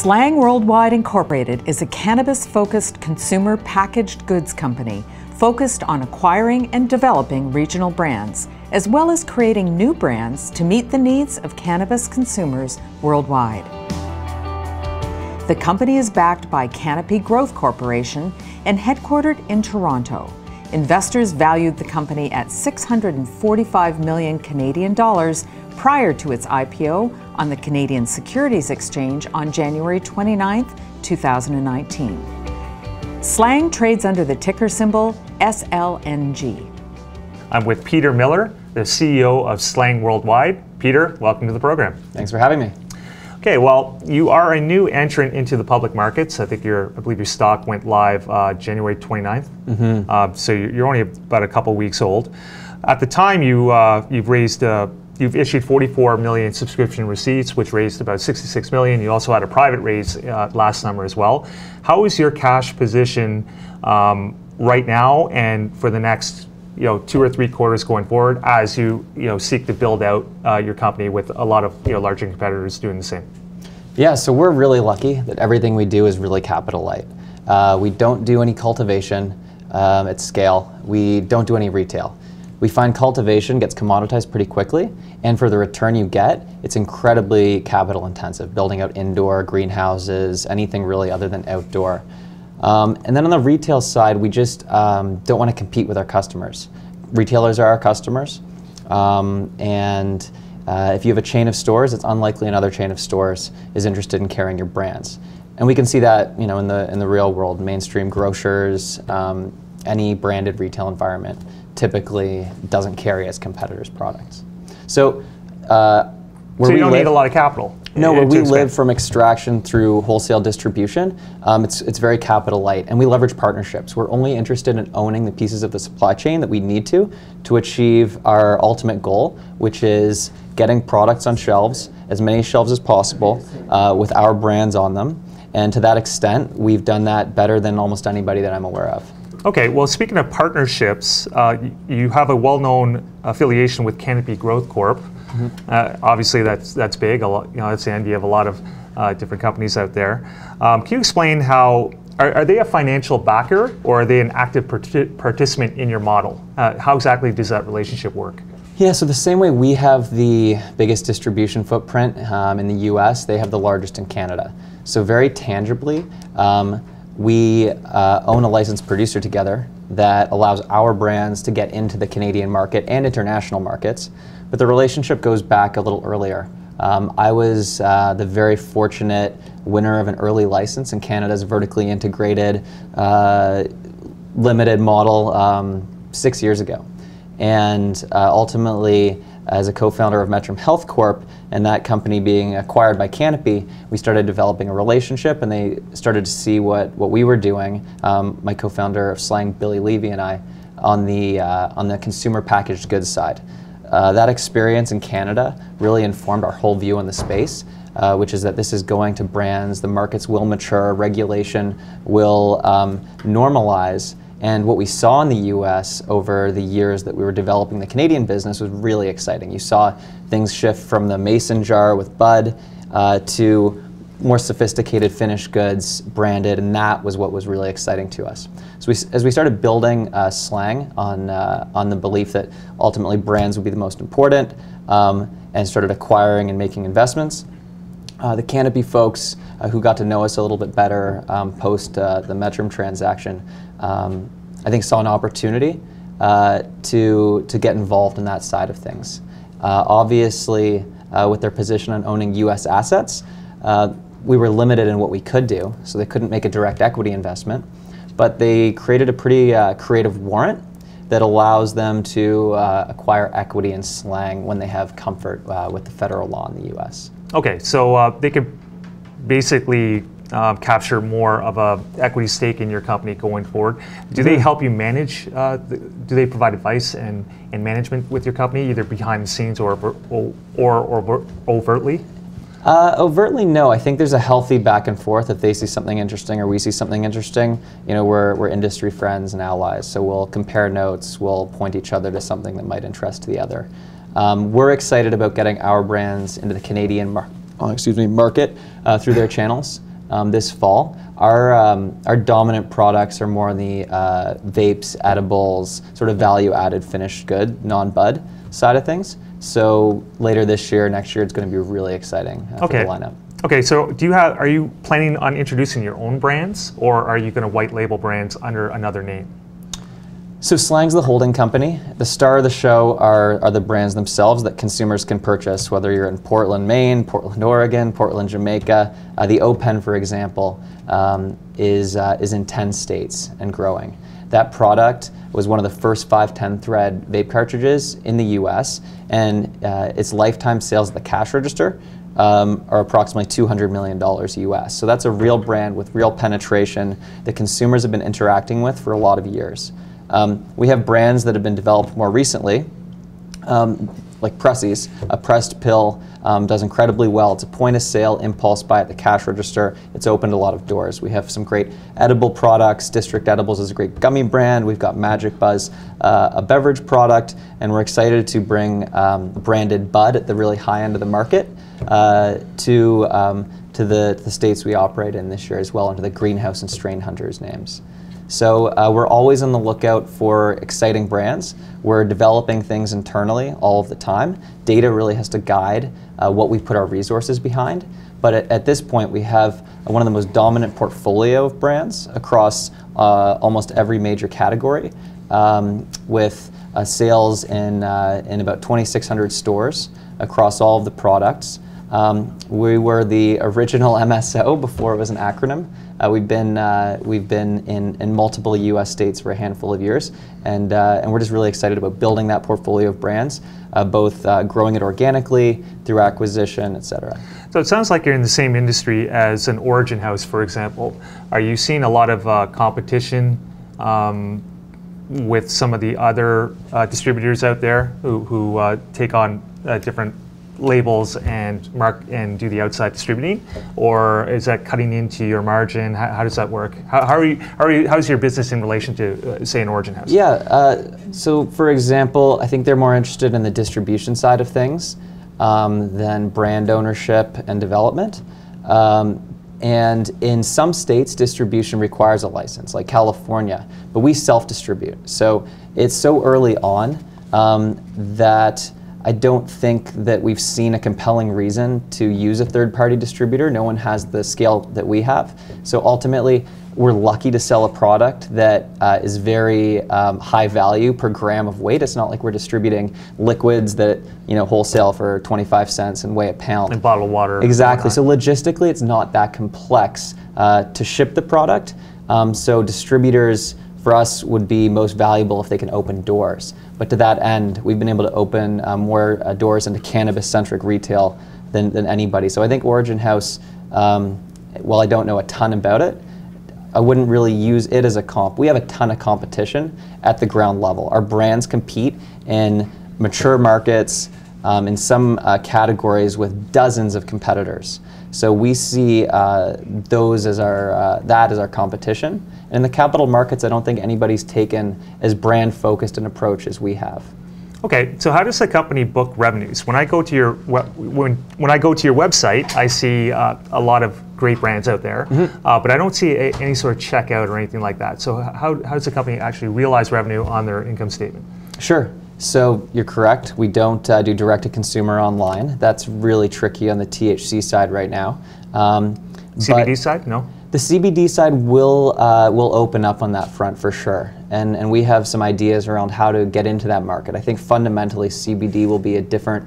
SLANG Worldwide Incorporated is a cannabis-focused consumer packaged goods company focused on acquiring and developing regional brands, as well as creating new brands to meet the needs of cannabis consumers worldwide. The company is backed by Canopy Growth Corporation and headquartered in Toronto. Investors valued the company at 645 million Canadian dollars prior to its IPO on the Canadian Securities Exchange on January 29, 2019. SLANG trades under the ticker symbol SLNG. I'm with Peter Miller, the CEO of SLANG Worldwide. Peter, welcome to the program. Thanks for having me. Okay, well, you are a new entrant into the public markets. I believe your stock went live January 29th. Mm-hmm. So you're only about a couple weeks old. At the time, you've issued 44 million subscription receipts, which raised about 66 million. You also had a private raise last summer as well. How is your cash position right now and for the next 2 or 3 quarters going forward as you seek to build out your company with a lot of larger competitors doing the same? Yeah, so we're really lucky that everything we do is really capital light. We don't do any cultivation at scale. We don't do any retail. We find cultivation gets commoditized pretty quickly, and for the return you get, it's incredibly capital intensive, building out indoor greenhouses, anything really other than outdoor. And then on the retail side, we just don't want to compete with our customers. Retailers are our customers, and if you have a chain of stores, it's unlikely another chain of stores is interested in carrying your brands. And we can see that in the real world, mainstream grocers, any branded retail environment typically doesn't carry as competitors' products. So you don't need a lot of capital. No, where we live from extraction through wholesale distribution, it's very capital light, and we leverage partnerships. We're only interested in owning the pieces of the supply chain that we need to achieve our ultimate goal, which is getting products on shelves, as many shelves as possible, with our brands on them. And to that extent, we've done that better than almost anybody that I'm aware of. Okay, well, speaking of partnerships, you have a well-known affiliation with Canopy Growth Corp. Mm-hmm. Obviously, that's big. That's the envy of a lot of different companies out there. Can you explain how are they a financial backer or are they an active participant in your model? How exactly does that relationship work? Yeah, so the same way we have the biggest distribution footprint in the U.S., they have the largest in Canada. So very tangibly, we own a licensed producer together that allows our brands to get into the Canadian market and international markets. But the relationship goes back a little earlier. I was the very fortunate winner of an early license in Canada's vertically integrated limited model 6 years ago. And ultimately, as a co-founder of Metrum Health Corp, and that company being acquired by Canopy, we started developing a relationship, and they started to see what we were doing. My co-founder of SLANG, Billy Levy, and I, on the consumer packaged goods side. That experience in Canada really informed our whole view on the space, which is that this is going to brands, the markets will mature, regulation will normalize. And what we saw in the US over the years that we were developing the Canadian business was really exciting. You saw things shift from the mason jar with bud to more sophisticated finished goods branded, and that was what was really exciting to us. So as we started building SLANG on the belief that ultimately brands would be the most important, and started acquiring and making investments, the Canopy folks who got to know us a little bit better post the Metrum transaction, I think saw an opportunity to get involved in that side of things. Obviously, with their position on owning US assets, we were limited in what we could do, so they couldn't make a direct equity investment, but they created a pretty creative warrant that allows them to acquire equity in SLANG when they have comfort with the federal law in the US. Okay, so they could basically capture more of a equity stake in your company going forward. Do they help you manage, do they provide advice and management with your company, either behind the scenes or overtly? Overtly, no. I think there's a healthy back and forth. If they see something interesting or we see something interesting, we're industry friends and allies. So we'll compare notes, we'll point each other to something that might interest the other. We're excited about getting our brands into the Canadian market through their channels. this fall. Our dominant products are more in the vapes, edibles, sort of value-added finished good, non-bud side of things. So later this year, next year, it's going to be really exciting for the lineup. Okay, so are you planning on introducing your own brands, or are you going to white label brands under another name? So SLANG's the holding company. The star of the show are the brands themselves that consumers can purchase, whether you're in Portland, Maine, Portland, Oregon, Portland, Jamaica. The O-Pen, for example, is in 10 states and growing. That product was one of the first 510 thread vape cartridges in the US, and its lifetime sales at the cash register are approximately $200 million US. So that's a real brand with real penetration that consumers have been interacting with for a lot of years. We have brands that have been developed more recently, like Pressies. A pressed pill does incredibly well. It's a point of sale impulse buy at the cash register. It's opened a lot of doors. We have some great edible products. District Edibles is a great gummy brand. We've got Magic Buzz, a beverage product, and we're excited to bring branded bud at the really high end of the market to the states we operate in this year as well, under the Greenhouse and Strain Hunters names. So we're always on the lookout for exciting brands. We're developing things internally all of the time. Data really has to guide what we put our resources behind. But at this point, we have one of the most dominant portfolio of brands across almost every major category, with sales in about 2,600 stores across all of the products. We were the original MSO before it was an acronym. We've been in multiple U.S. states for a handful of years, and we're just really excited about building that portfolio of brands, both growing it organically through acquisition, et cetera. So it sounds like you're in the same industry as an Origin House, for example. Are you seeing a lot of competition with some of the other distributors out there who take on different labels and do the outside distributing, or is that cutting into your margin? How does that work? How's your business in relation to, say, an Origin House? Yeah. So, for example, I think they're more interested in the distribution side of things than brand ownership and development. And in some states, distribution requires a license, like California, but we self-distribute. So it's so early on that I don't think that we've seen a compelling reason to use a third-party distributor. No one has the scale that we have. So ultimately, we're lucky to sell a product that is very high value per gram of weight. It's not like we're distributing liquids that wholesale for 25 cents and weigh a pound. And bottled water. Exactly. So logistically, it's not that complex to ship the product. So distributors, for us, would be most valuable if they can open doors. But to that end, we've been able to open more doors into cannabis-centric retail than anybody. So I think Origin House, while I don't know a ton about it, I wouldn't really use it as a comp. We have a ton of competition at the ground level. Our brands compete in mature markets, in some categories with dozens of competitors. So we see those as our competition. And in the capital markets, I don't think anybody's taken as brand-focused an approach as we have. Okay, so how does the company book revenues? When I go to your when I go to your website, I see a lot of great brands out there, but I don't see any sort of checkout or anything like that. So how does the company actually realize revenue on their income statement? Sure. So you're correct. We don't do direct-to-consumer online. That's really tricky on the THC side right now. CBD side, no? The CBD side will open up on that front for sure, and we have some ideas around how to get into that market. I think fundamentally CBD will be a different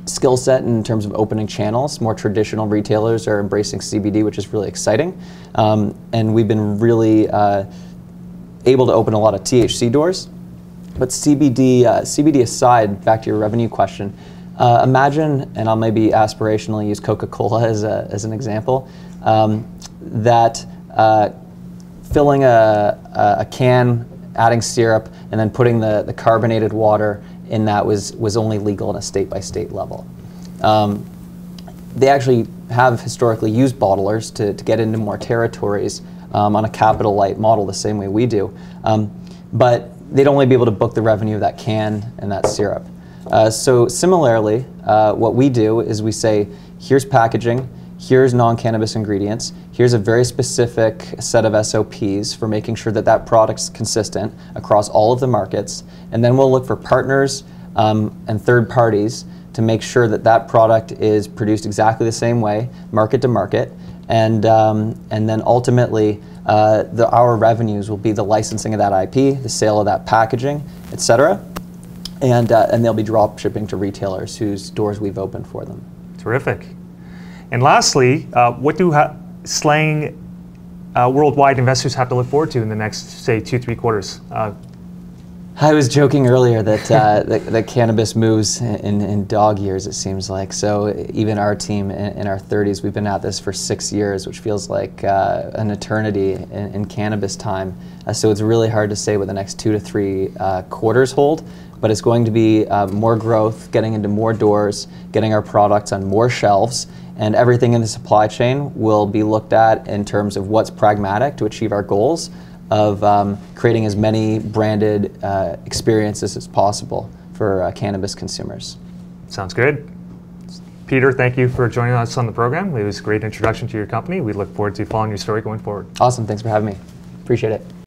skill set in terms of opening channels. More traditional retailers are embracing CBD, which is really exciting, and we've been really able to open a lot of THC doors. But CBD aside, back to your revenue question, imagine, and I'll maybe aspirationally use Coca-Cola as an example, that filling a can, adding syrup, and then putting the carbonated water in that was only legal on a state-by-state level. They actually have historically used bottlers to get into more territories on a capital light model the same way we do. But they'd only be able to book the revenue of that can and that syrup. So similarly, what we do is we say, here's packaging, here's non-cannabis ingredients, here's a very specific set of SOPs for making sure that that product's consistent across all of the markets, and then we'll look for partners and third parties to make sure that that product is produced exactly the same way, market to market, and then ultimately our revenues will be the licensing of that IP, the sale of that packaging, etc. And they'll be drop shipping to retailers whose doors we've opened for them. Terrific. And lastly, what do SLANG Worldwide investors have to look forward to in the next, say, 2-3 quarters? I was joking earlier that the cannabis moves in dog years, it seems like. So even our team in our 30s, we've been at this for 6 years, which feels like an eternity in cannabis time. So it's really hard to say what the next 2 to 3 quarters hold, but it's going to be more growth, getting into more doors, getting our products on more shelves, and everything in the supply chain will be looked at in terms of what's pragmatic to achieve our goals of creating as many branded experiences as possible for cannabis consumers. Sounds good. Peter, thank you for joining us on the program. It was a great introduction to your company. We look forward to following your story going forward. Awesome, thanks for having me. Appreciate it.